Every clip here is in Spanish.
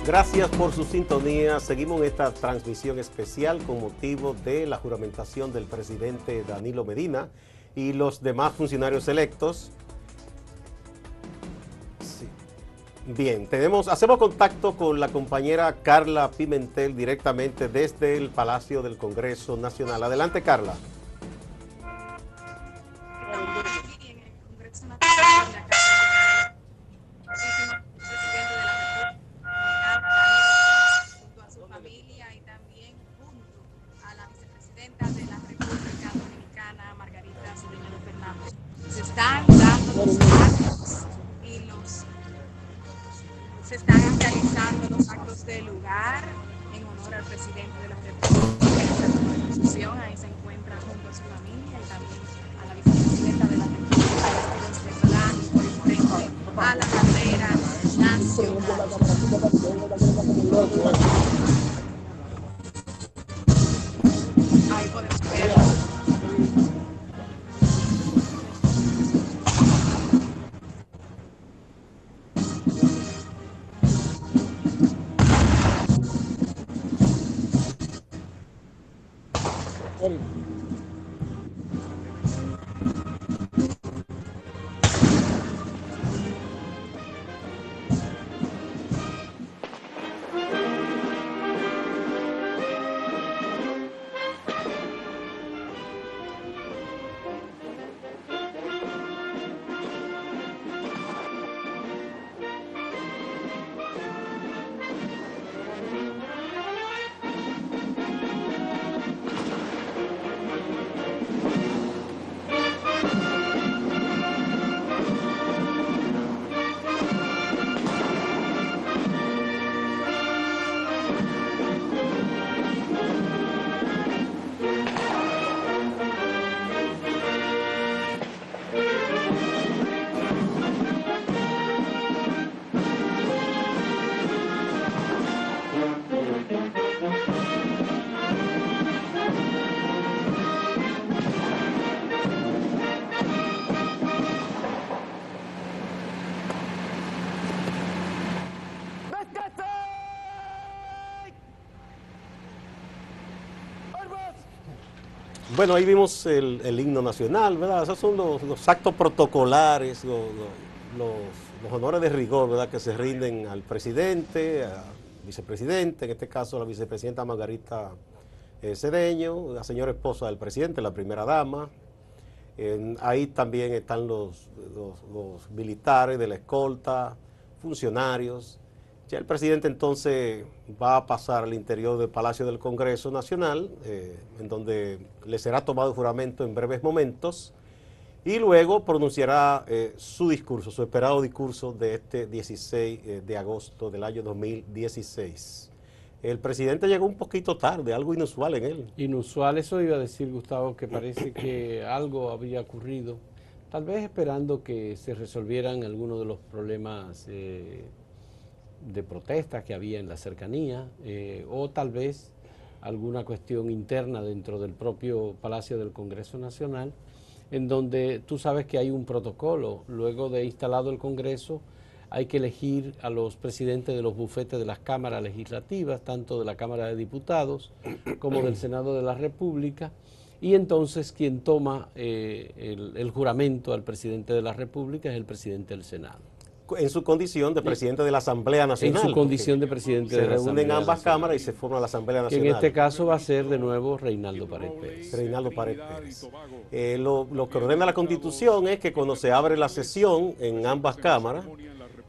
Gracias por su sintonía. Seguimos en esta transmisión especial con motivo de la juramentación del presidente Danilo Medina y los demás funcionarios electos. Sí. Bien, hacemos contacto con la compañera Carla Pimentel directamente desde el Palacio del Congreso Nacional. Adelante, Carla. Se están realizando los actos del lugar en honor al presidente de la República en esta toma de posesión. Ahí se encuentra junto a su familia y también a la vicepresidenta de la República, desde blanco y frente a la bandera nacional. Ahí podemos ver. Bueno, ahí vimos el himno nacional, ¿verdad? Esos son los actos protocolares, los honores de rigor, ¿verdad? Que se rinden al presidente, al vicepresidente, en este caso a la vicepresidenta Margarita Cedeño, la señora esposa del presidente, la primera dama. Ahí también están los militares de la escolta, funcionarios. Ya el presidente entonces va a pasar al interior del Palacio del Congreso Nacional, en donde le será tomado el juramento en breves momentos, y luego pronunciará su discurso, su esperado discurso de este 16 de agosto del año 2016. El presidente llegó un poquito tarde, algo inusual en él. Inusual, eso iba a decir Gustavo, que parece que algo había ocurrido, tal vez esperando que se resolvieran algunos de los problemas de protestas que había en la cercanía, o tal vez alguna cuestión interna dentro del propio Palacio del Congreso Nacional, en donde tú sabes que hay un protocolo. Luego de instalado el Congreso, hay que elegir a los presidentes de los bufetes de las cámaras legislativas, tanto de la Cámara de Diputados como del Senado de la República, y entonces quien toma el juramento al presidente de la República es el presidente del Senado. En su condición de presidente de la Asamblea Nacional. En su condición de presidente de la Asamblea Nacional. Se reúnen ambas Nacional. cámaras y se forma la Asamblea Nacional. Que en este caso va a ser de nuevo Reinaldo Pared Pérez. Reinaldo Pared Pérez. Lo que ordena la Constitución es que cuando se abre la sesión en ambas cámaras,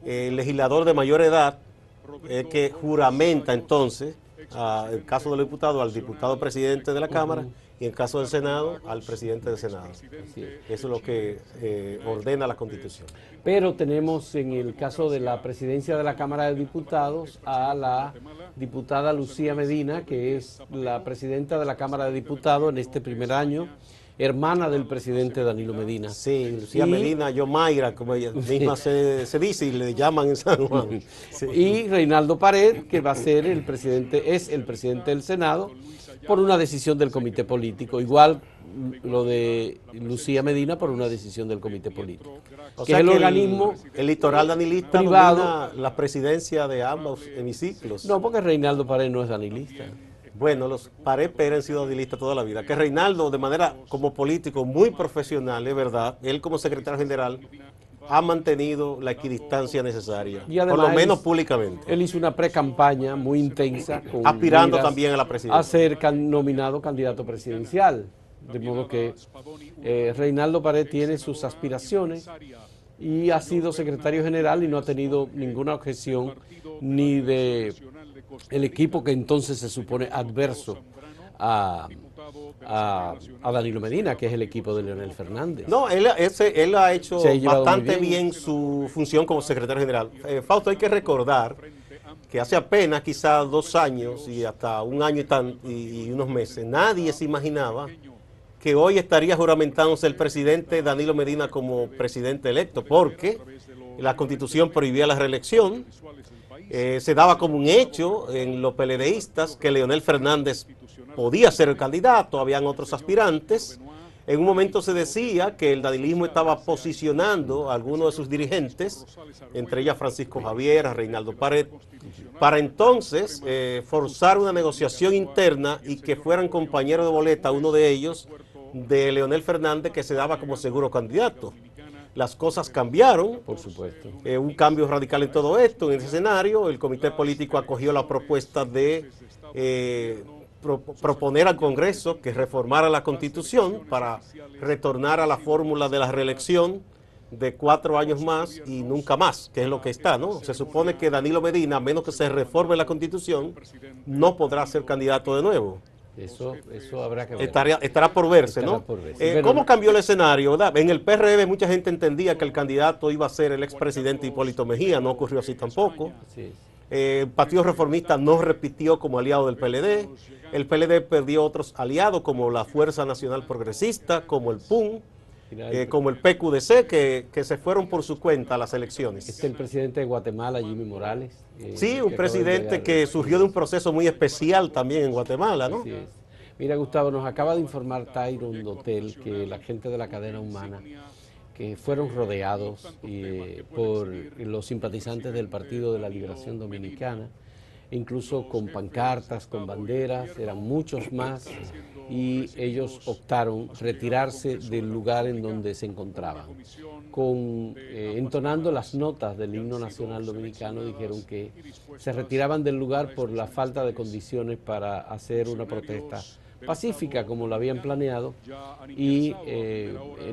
el legislador de mayor edad es que juramenta entonces, en el caso de los diputados, al diputado presidente de la Cámara, y en el caso del Senado, al presidente del Senado. Eso es lo que ordena la Constitución. Pero tenemos en el caso de la presidencia de la Cámara de Diputados a la diputada Lucía Medina, que es la presidenta de la Cámara de Diputados en este primer año, hermana del presidente Danilo Medina. Sí, Lucía Medina, Yomaira, como ella misma se dice y le llaman en San Juan. Sí. Y Reinaldo Pared, que va a ser el presidente, es el presidente del Senado, por una decisión del comité político. Igual lo de Lucía Medina por una decisión del comité político. O que sea es el que organismo el litoral danilista privado. domina la presidencia de ambos hemiciclos. No, porque Reinaldo Pared no es danilista. Bueno, los Pared Pérez han sido danilistas toda la vida. Que Reinaldo, de manera como político muy profesional, es verdad, él como secretario general ha mantenido la equidistancia necesaria, Y además por lo menos públicamente. Él hizo una pre-campaña muy intensa. Con Aspirando miras también a la presidencia. a ser nominado candidato presidencial. De modo que Reinaldo Pared tiene sus aspiraciones y ha sido secretario general y no ha tenido ninguna objeción ni de el equipo que entonces se supone adverso a Danilo Medina, que es el equipo de Leonel Fernández. No, él ha hecho Se ha llevado bastante muy bien. su función como secretario general. Fausto, hay que recordar que hace apenas quizás 2 años y hasta 1 año y unos meses, nadie se imaginaba que hoy estaría juramentándose el presidente Danilo Medina como presidente electo, porque la Constitución prohibía la reelección. Se daba como un hecho en los PLDistas que Leonel Fernández podía ser el candidato, habían otros aspirantes. En un momento se decía que el danilismo estaba posicionando a algunos de sus dirigentes, entre ellas Francisco Javier, a Reinaldo Pared, para entonces forzar una negociación interna y que fueran compañeros de boleta, uno de ellos, de Leonel Fernández, que se daba como seguro candidato. Las cosas cambiaron, Por supuesto. Un cambio radical en todo esto, en ese escenario. El comité político acogió la propuesta de proponer al Congreso que reformara la Constitución para retornar a la fórmula de la reelección de 4 años más y nunca más, que es lo que está, ¿no? Se supone que Danilo Medina, a menos que se reforme la Constitución, no podrá ser candidato de nuevo. Eso habrá que ver. Estará por verse, Estará ¿no? por verse. ¿Cómo cambió el escenario, verdad? En el PRD mucha gente entendía que el candidato iba a ser el expresidente Hipólito Mejía, no ocurrió así tampoco. Así es. El Partido Reformista no repitió como aliado del PLD. El PLD perdió otros aliados como la Fuerza Nacional Progresista, como el PUN, como el PQDC, que se fueron por su cuenta a las elecciones. Este es el presidente de Guatemala, Jimmy Morales. Sí, un que presidente que surgió de un proceso muy especial también en Guatemala, ¿no? Así es. Mira, Gustavo, nos acaba de informar Tyron Dotel que la gente de la cadena humana que fueron rodeados por los simpatizantes del Partido de la Liberación Dominicana, incluso con pancartas, con banderas, eran muchos más, y ellos optaron retirarse del lugar en donde se encontraban. Entonando las notas del himno nacional dominicano, dijeron que se retiraban del lugar por la falta de condiciones para hacer una protesta pacífica como lo habían planeado y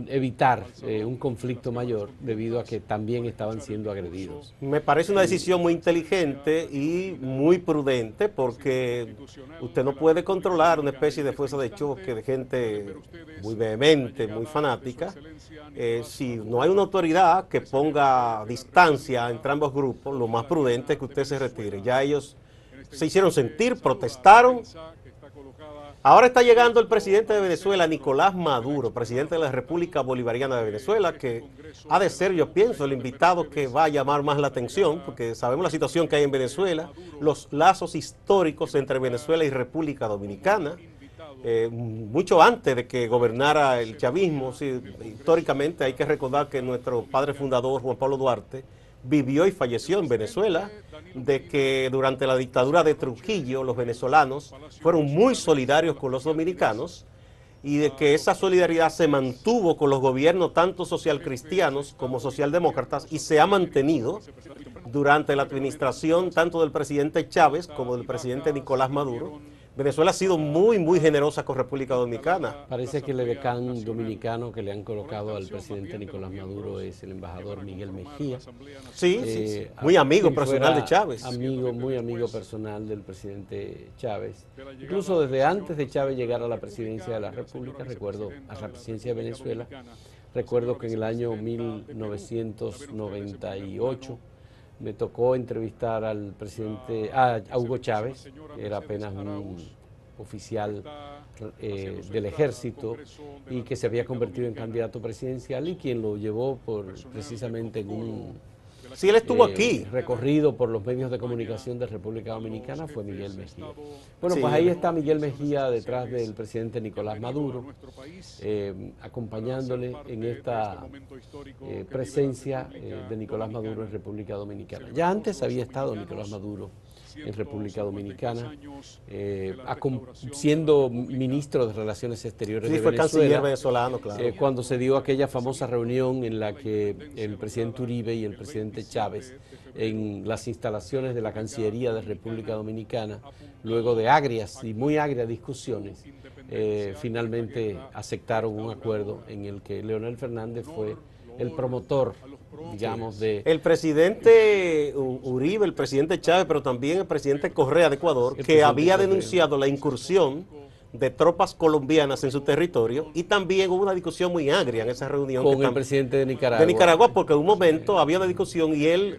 evitar un conflicto mayor debido a que también estaban siendo agredidos. Me parece una decisión muy inteligente y muy prudente porque usted no puede controlar una especie de fuerza de choque de gente muy vehemente, muy fanática. Si no hay una autoridad que ponga distancia entre ambos grupos, lo más prudente es que usted se retire. Ya ellos se hicieron sentir, protestaron. Ahora está llegando el presidente de Venezuela, Nicolás Maduro, presidente de la República Bolivariana de Venezuela, que ha de ser, yo pienso, el invitado que va a llamar más la atención, porque sabemos la situación que hay en Venezuela, los lazos históricos entre Venezuela y República Dominicana, mucho antes de que gobernara el chavismo. Sí, históricamente hay que recordar que nuestro padre fundador, Juan Pablo Duarte, vivió y falleció en Venezuela, de que durante la dictadura de Trujillo los venezolanos fueron muy solidarios con los dominicanos y de que esa solidaridad se mantuvo con los gobiernos tanto socialcristianos como socialdemócratas y se ha mantenido durante la administración tanto del presidente Chávez como del presidente Nicolás Maduro. Venezuela ha sido muy, muy generosa con República Dominicana. Parece que el edecán dominicano que le han colocado al presidente Nicolás Maduro es el embajador Miguel Mejía. Sí, muy amigo personal de Chávez. Muy amigo personal del presidente Chávez. Incluso desde antes de Chávez llegar a la presidencia de la República, recuerdo, a la presidencia de Venezuela, recuerdo que en el año 1998 me tocó entrevistar al presidente, a Hugo Chávez, que era apenas un oficial del ejército y que se había convertido en candidato presidencial, y quien lo llevó precisamente en un Sí, él estuvo aquí. recorrido por los medios de comunicación de República Dominicana fue Miguel Mejía. Bueno, Sí. pues ahí está Miguel Mejía detrás del presidente Nicolás Maduro, acompañándole en esta presencia de Nicolás Maduro en República Dominicana. Ya antes había estado Nicolás Maduro en República Dominicana, siendo ministro de Relaciones Exteriores Sí, de fue Venezuela, canciller venezolano, claro. cuando se dio aquella famosa reunión en la que el presidente Uribe y el presidente Chávez, en las instalaciones de la Cancillería de República Dominicana, luego de agrias y muy agrias discusiones, finalmente aceptaron un acuerdo en el que Leonel Fernández fue el promotor, digamos, de... El presidente Uribe, el presidente Chávez, pero también el presidente Correa de Ecuador, que había denunciado la incursión de tropas colombianas en su territorio, y también hubo una discusión muy agria en esa reunión. Con el presidente de Nicaragua. De Nicaragua, porque en un momento había una discusión y él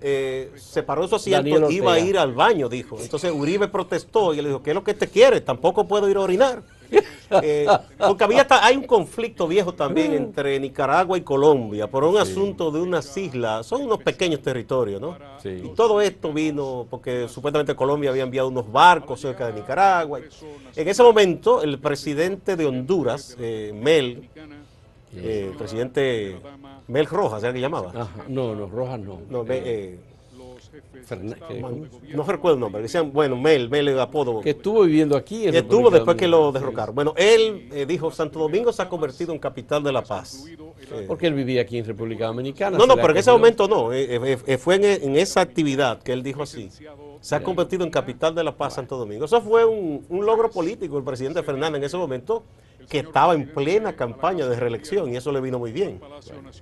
se paró de su asiento, iba a ir al baño, dijo. Entonces Uribe protestó y le dijo, ¿qué es lo que te quiere? Tampoco puedo ir a orinar. Porque hay un conflicto viejo también entre Nicaragua y Colombia por un asunto de unas islas, son unos pequeños territorios, ¿no? Sí. Y todo esto vino porque supuestamente Colombia había enviado unos barcos cerca de Nicaragua. En ese momento el presidente de Honduras, Mel, presidente Mel Rojas, ¿era que llamaba? Ajá, no, Rojas no. No recuerdo el nombre, decían, bueno, Mel el apodo. Que estuvo viviendo aquí. Que estuvo después que lo derrocaron. Bueno, él dijo, Santo Domingo se ha convertido en capital de la paz. Porque él vivía aquí en República Dominicana. No, pero en ese momento no, fue en esa actividad que él dijo así. Se ha convertido en capital de la paz Santo Domingo. Eso fue un logro político del presidente Fernández en ese momento, que estaba en plena campaña de reelección, y eso le vino muy bien.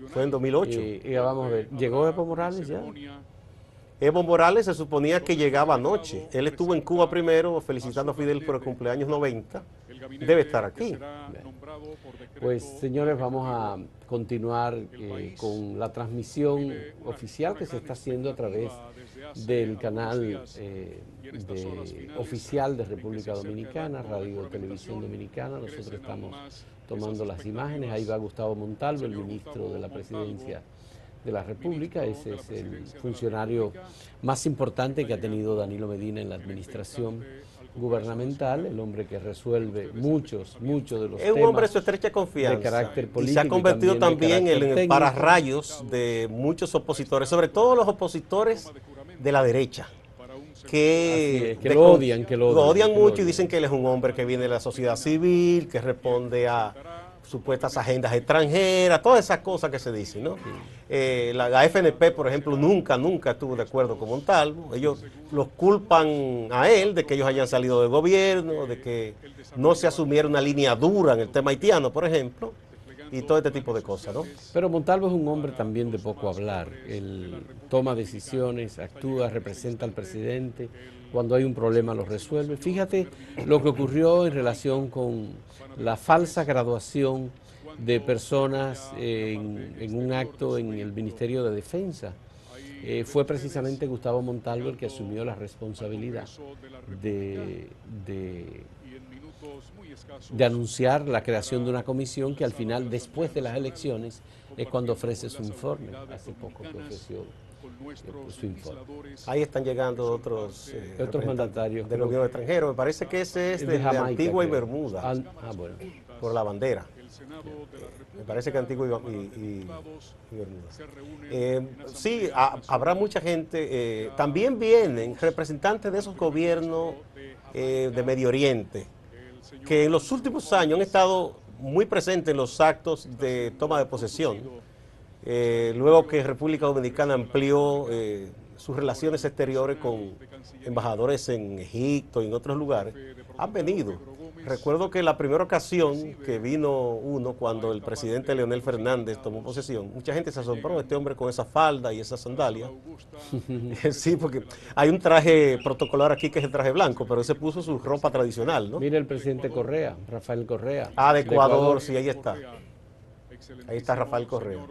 Fue en 2008. Y vamos a ver, ¿llegó Evo Morales ya? Evo Morales se suponía que llegaba anoche. Él estuvo en Cuba primero felicitando a Fidel por el cumpleaños 90. Debe estar aquí. Pues señores, vamos a continuar con la transmisión oficial que se está haciendo a través del canal oficial de República Dominicana, Radio Televisión Dominicana. Nosotros estamos tomando las imágenes. Ahí va Gustavo Montalvo, el ministro de la Presidencia de la República. Ese es el funcionario más importante que ha tenido Danilo Medina en la administración gubernamental, el hombre que resuelve muchos de los temas. Es un hombre de su estrecha confianza, de carácter político, y se ha convertido también en el técnico. Pararrayos de muchos opositores, sobre todo los opositores de la derecha, que lo odian mucho y dicen que él es un hombre que viene de la sociedad civil, que responde a supuestas agendas extranjeras, todas esas cosas que se dicen, ¿no? La FNP, por ejemplo, nunca estuvo de acuerdo con Montalvo. Ellos los culpan a él de que ellos hayan salido del gobierno, de que no se asumiera una línea dura en el tema haitiano, por ejemplo, y todo este tipo de cosas, ¿no? Pero Montalvo es un hombre también de poco hablar. Él toma decisiones, actúa, representa al presidente. Cuando hay un problema lo resuelve. Fíjate lo que ocurrió en relación con la falsa graduación de personas en un acto en el Ministerio de Defensa. Fue precisamente Gustavo Montalvo el que asumió la responsabilidad de anunciar la creación de una comisión que al final, después de las elecciones, es cuando ofrece su informe. Hace poco que ofreció su informe. Ahí están llegando otros mandatarios del gobierno extranjero. Me parece que ese es de Jamaica, Antigua y Bermuda, bueno, por la bandera. Me parece que Antigua y Bermuda. Sí, habrá mucha gente. También vienen representantes de esos gobiernos de Medio Oriente, que en los últimos años han estado muy presentes en los actos de toma de posesión. Luego que República Dominicana amplió sus relaciones exteriores con embajadores en Egipto y en otros lugares, han venido. Recuerdo que la primera ocasión que vino uno, cuando el presidente Leonel Fernández tomó posesión, mucha gente se asombró, este hombre con esa falda y esa sandalia. Sí, porque hay un traje protocolar aquí que es el traje blanco, pero él se puso su ropa tradicional, ¿no? Mira el presidente Correa, Rafael Correa. De Ecuador, sí, ahí está. Ahí está Rafael Correa.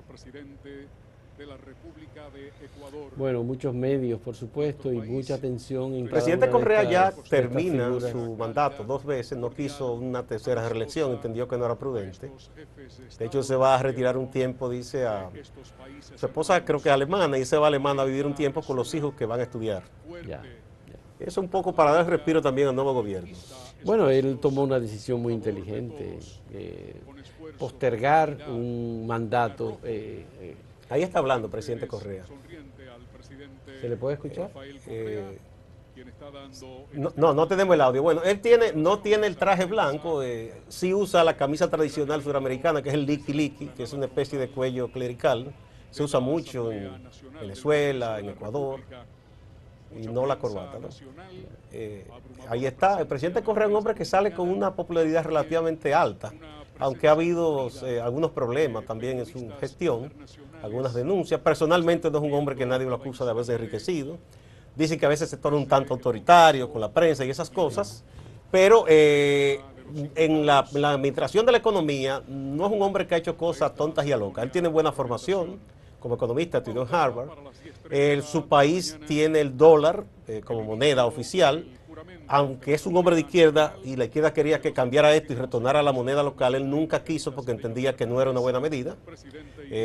de la República de Ecuador. Bueno, muchos medios, por supuesto, y mucha atención en El cada presidente una de Correa ya estas termina figuras. su mandato 2 veces, no quiso una tercera reelección, entendió que no era prudente. De hecho, se va a retirar un tiempo, dice, a su esposa, creo que es alemana, y se va a Alemania a vivir un tiempo con los hijos que van a estudiar. Ya. Es un poco para dar respiro también al nuevo gobierno. Bueno, él tomó una decisión muy inteligente, postergar un mandato. Ahí está hablando el presidente Correa. ¿Se le puede escuchar? No tenemos el audio. Bueno, él no tiene el traje blanco, sí usa la camisa tradicional suramericana, que es el liqui, que es una especie de cuello clerical. Se usa mucho en Venezuela, en Ecuador, y no la corbata, ¿no? Ahí está, el presidente Correa es un hombre que sale con una popularidad relativamente alta, aunque ha habido algunos problemas también en su gestión, algunas denuncias. Personalmente no es un hombre que nadie lo acusa de haberse enriquecido. Dicen que a veces se torna un tanto autoritario con la prensa y esas cosas, pero en la administración de la economía no es un hombre que ha hecho cosas tontas y a locas. Él tiene buena formación como economista, estudió en Harvard. Su país tiene el dólar como moneda oficial, aunque es un hombre de izquierda y la izquierda quería que cambiara esto y retornara a la moneda local. Él nunca quiso porque entendía que no era una buena medida.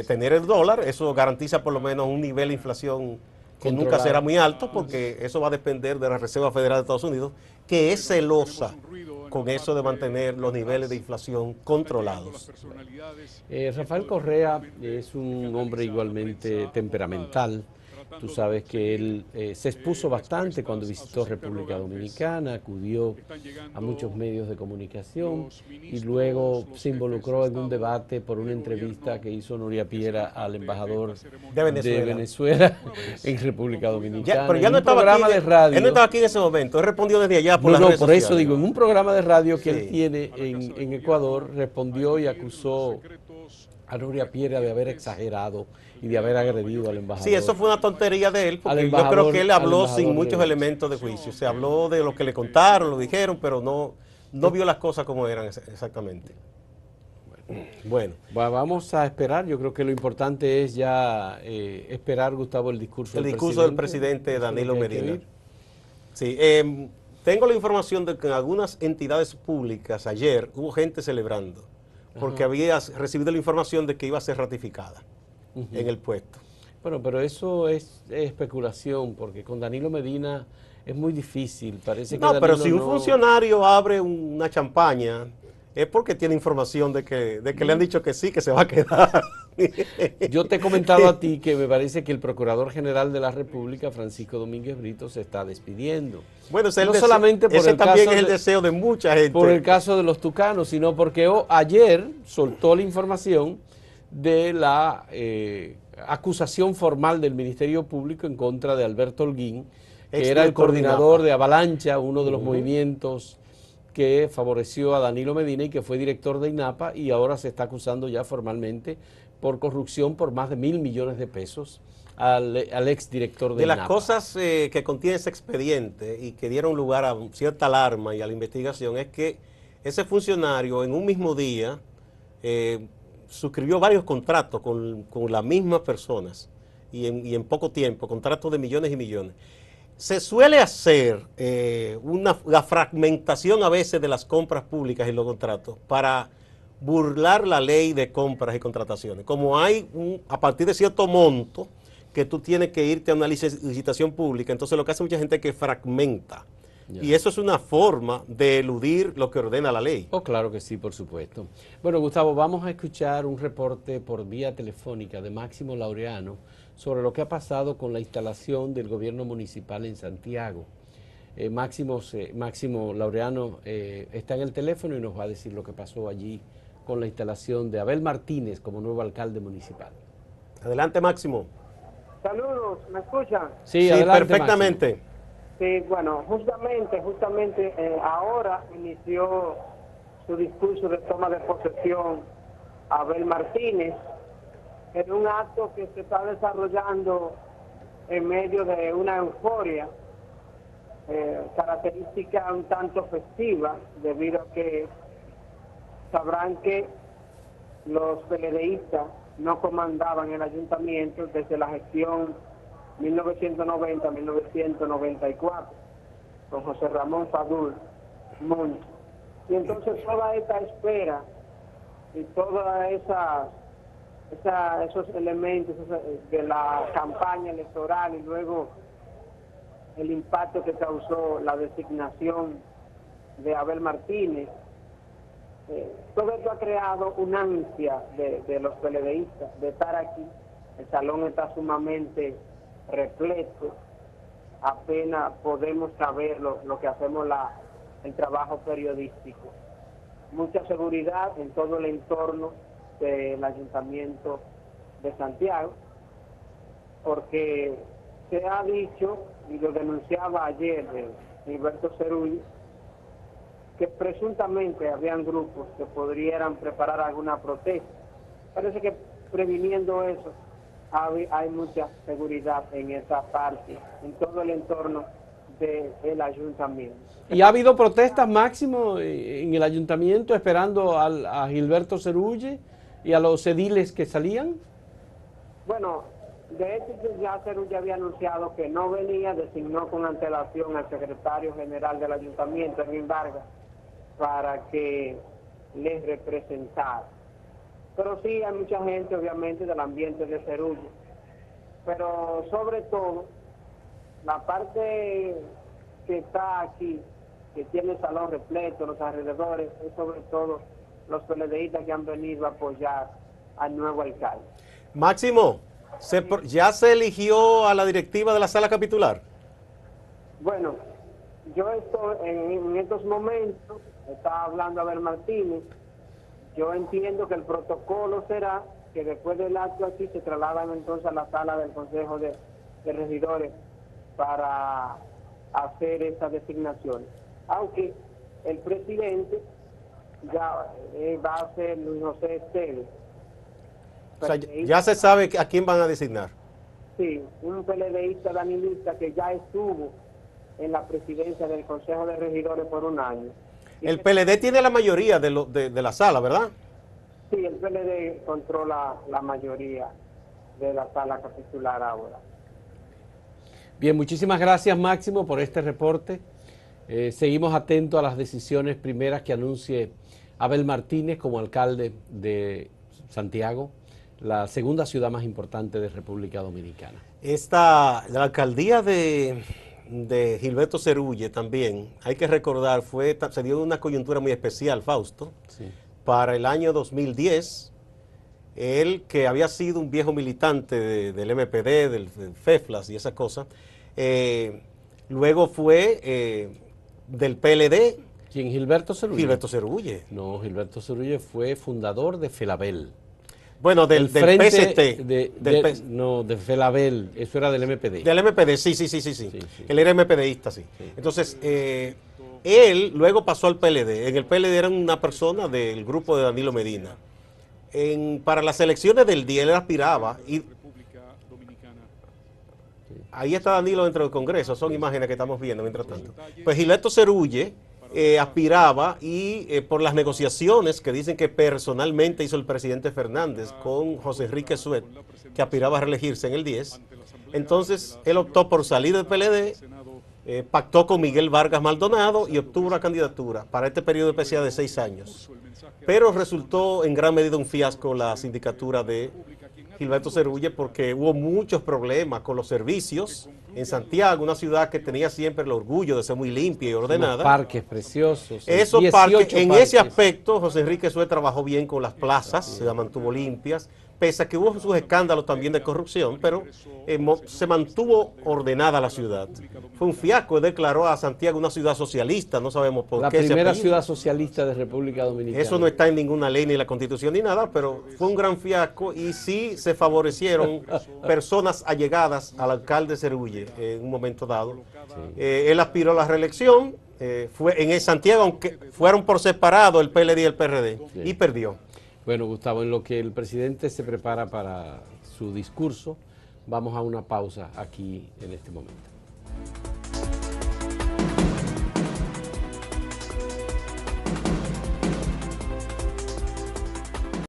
Tener el dólar, eso garantiza por lo menos un nivel de inflación que nunca será muy alto, porque eso va a depender de la Reserva Federal de Estados Unidos, que es celosa con eso de mantener los niveles de inflación controlados. Rafael Correa es un hombre igualmente temperamental. Tú sabes que él se expuso bastante cuando visitó República Dominicana, acudió a muchos medios de comunicación y luego se involucró en un debate por una entrevista que hizo Nuria Piera al embajador de Venezuela en República Dominicana. Pero ya no estaba aquí, de radio, él no estaba aquí en ese momento, él respondió desde allá por las redes por sociales. Eso digo, en un programa de radio que él tiene en Ecuador, respondió y acusó a Nuria Piera de haber exagerado y de haber agredido al embajador. Sí, eso fue una tontería de él, porque yo creo que él habló sin muchos elementos de juicio. Se habló de lo que le contaron, lo dijeron, pero no vio las cosas como eran exactamente. Bueno, vamos a esperar. Yo creo que lo importante es ya esperar, Gustavo, el discurso del presidente Danilo Medina. Sí, tengo la información de que en algunas entidades públicas ayer hubo gente celebrando, porque había recibido la información de que iba a ser ratificada en el puesto. Bueno, pero eso es especulación, porque con Danilo Medina es muy difícil. Parece que no, pero si un funcionario abre una champaña, es porque tiene información de que le han dicho que sí, que se va a quedar. Yo te he comentado a ti que me parece que el Procurador General de la República, Francisco Domínguez Brito, se está despidiendo. Bueno, no solamente por el también es el deseo de mucha gente. Por el caso de los tucanos, sino porque ayer soltó la información de la acusación formal del Ministerio Público en contra de Alberto Holguín, que era el coordinador de Avalancha, uno de los movimientos que favoreció a Danilo Medina y que fue director de INAPA, y ahora se está acusando ya formalmente por corrupción por más de 1.000 millones de pesos al exdirector de INAPA. De las cosas que contiene ese expediente y que dieron lugar a cierta alarma y a la investigación es que ese funcionario en un mismo día suscribió varios contratos con las mismas personas y en poco tiempo, contratos de millones y millones. Se suele hacer la fragmentación a veces de las compras públicas y los contratos para burlar la ley de compras y contrataciones. Como hay a partir de cierto monto que tú tienes que irte a una licitación pública, entonces lo que hace mucha gente es que fragmenta. Y eso es una forma de eludir lo que ordena la ley. Oh, claro que sí, por supuesto. Bueno, Gustavo, vamos a escuchar un reporte por vía telefónica de Máximo Laureano sobre lo que ha pasado con la instalación del gobierno municipal en Santiago. Máximo Laureano está en el teléfono y nos va a decir lo que pasó allí con la instalación de Abel Martínez como nuevo alcalde municipal. Adelante, Máximo. Saludos, ¿me escuchan? Sí, adelante, perfectamente. Máximo. Sí, bueno, justamente ahora inició su discurso de toma de posesión Abel Martínez, en un acto que se está desarrollando en medio de una euforia, característica un tanto festiva, debido a que sabrán que los PLDistas no comandaban el ayuntamiento desde la gestión 1990-1994, con José Ramón Fadul Muñoz. Y entonces toda esta espera y todos esos elementos de la campaña electoral y luego el impacto que causó la designación de Abel Martínez, todo esto ha creado una ansia de los PLDistas de estar aquí. El salón está sumamente repleto, apenas podemos saber lo que hacemos el trabajo periodístico. Mucha seguridad en todo el entorno del Ayuntamiento de Santiago, porque se ha dicho, y lo denunciaba ayer Gilberto Cerulli, que presuntamente habían grupos que podrían preparar alguna protesta. Parece que previniendo eso, hay mucha seguridad en esa parte, en todo el entorno del ayuntamiento. ¿Y ha habido protestas, Máximo, en el ayuntamiento esperando a Gilberto Cerulli y a los ediles que salían? Bueno, de hecho ya Cerulli había anunciado que no venía, designó con antelación al secretario general del ayuntamiento, Erwin Vargas, para que les representara. Pero sí hay mucha gente, obviamente, del ambiente de Cerulli. Pero sobre todo, la parte que está aquí, que tiene el salón repleto, los alrededores, es sobre todo los PLDistas que han venido a apoyar al nuevo alcalde. Máximo, ¿ya se eligió a la directiva de la sala capitular? Bueno, yo estoy en estos momentos, estaba hablando Abel Martínez, yo entiendo que el protocolo será que después del acto aquí se trasladan entonces a la sala del Consejo de Regidores para hacer esas designaciones. Aunque el presidente ya va a ser Luis José Esteves. O sea, ya se sabe a quién van a designar. Sí, un PLDista danilista que ya estuvo en la presidencia del Consejo de Regidores por un año. El PLD tiene la mayoría de la sala, ¿verdad? Sí, el PLD controla la mayoría de la sala capitular ahora. Bien, muchísimas gracias, Máximo, por este reporte. Seguimos atentos a las decisiones primeras que anuncie Abel Martínez como alcalde de Santiago, la segunda ciudad más importante de República Dominicana. La alcaldía de Gilberto Cerulli también, hay que recordar, se dio una coyuntura muy especial, Fausto, Sí. Para el año 2010. Él, que había sido un viejo militante del MPD, del FEFLAS y esas cosas, luego fue del PLD. ¿Quién? ¿Gilberto Cerulli? Gilberto Cerulli. No, Gilberto Cerulli fue fundador de FELABEL. Bueno, del PST. No, de FELABEL, eso era del MPD. Del MPD, sí. Sí. Él era MPDista, sí. Entonces, él luego pasó al PLD. En el PLD era una persona del grupo de Danilo Medina. Para las elecciones del día él aspiraba y ahí está Danilo dentro del Congreso, son imágenes que estamos viendo mientras tanto. Pues Gilberto Cerulli aspiraba y por las negociaciones que dicen que personalmente hizo el presidente Fernández con José Enrique Suet, que aspiraba a reelegirse en el 10, entonces él optó por salir del PLD, pactó con Miguel Vargas Maldonado y obtuvo una candidatura para este periodo especial de 6 años. Pero resultó en gran medida un fiasco la sindicatura de Gilberto Cerulli porque hubo muchos problemas con los servicios en Santiago, una ciudad que tenía siempre el orgullo de ser muy limpia y ordenada. Unos parques preciosos. Esos parques, en ese aspecto, José Enrique Suet trabajó bien con las plazas, se las mantuvo limpias, pese a que hubo sus escándalos también de corrupción, pero se mantuvo ordenada la ciudad. Fue un fiasco, declaró a Santiago una ciudad socialista, no sabemos por qué. La primera ciudad socialista de República Dominicana. Eso no está en ninguna ley ni en la Constitución ni nada, pero fue un gran fiasco y sí se favorecieron personas allegadas al alcalde Cerulli en un momento dado. Sí. Él aspiró a la reelección, fue en Santiago, aunque fueron por separado el PLD y el PRD, sí. Y perdió. Bueno, Gustavo, en lo que el presidente se prepara para su discurso, vamos a una pausa aquí en este momento.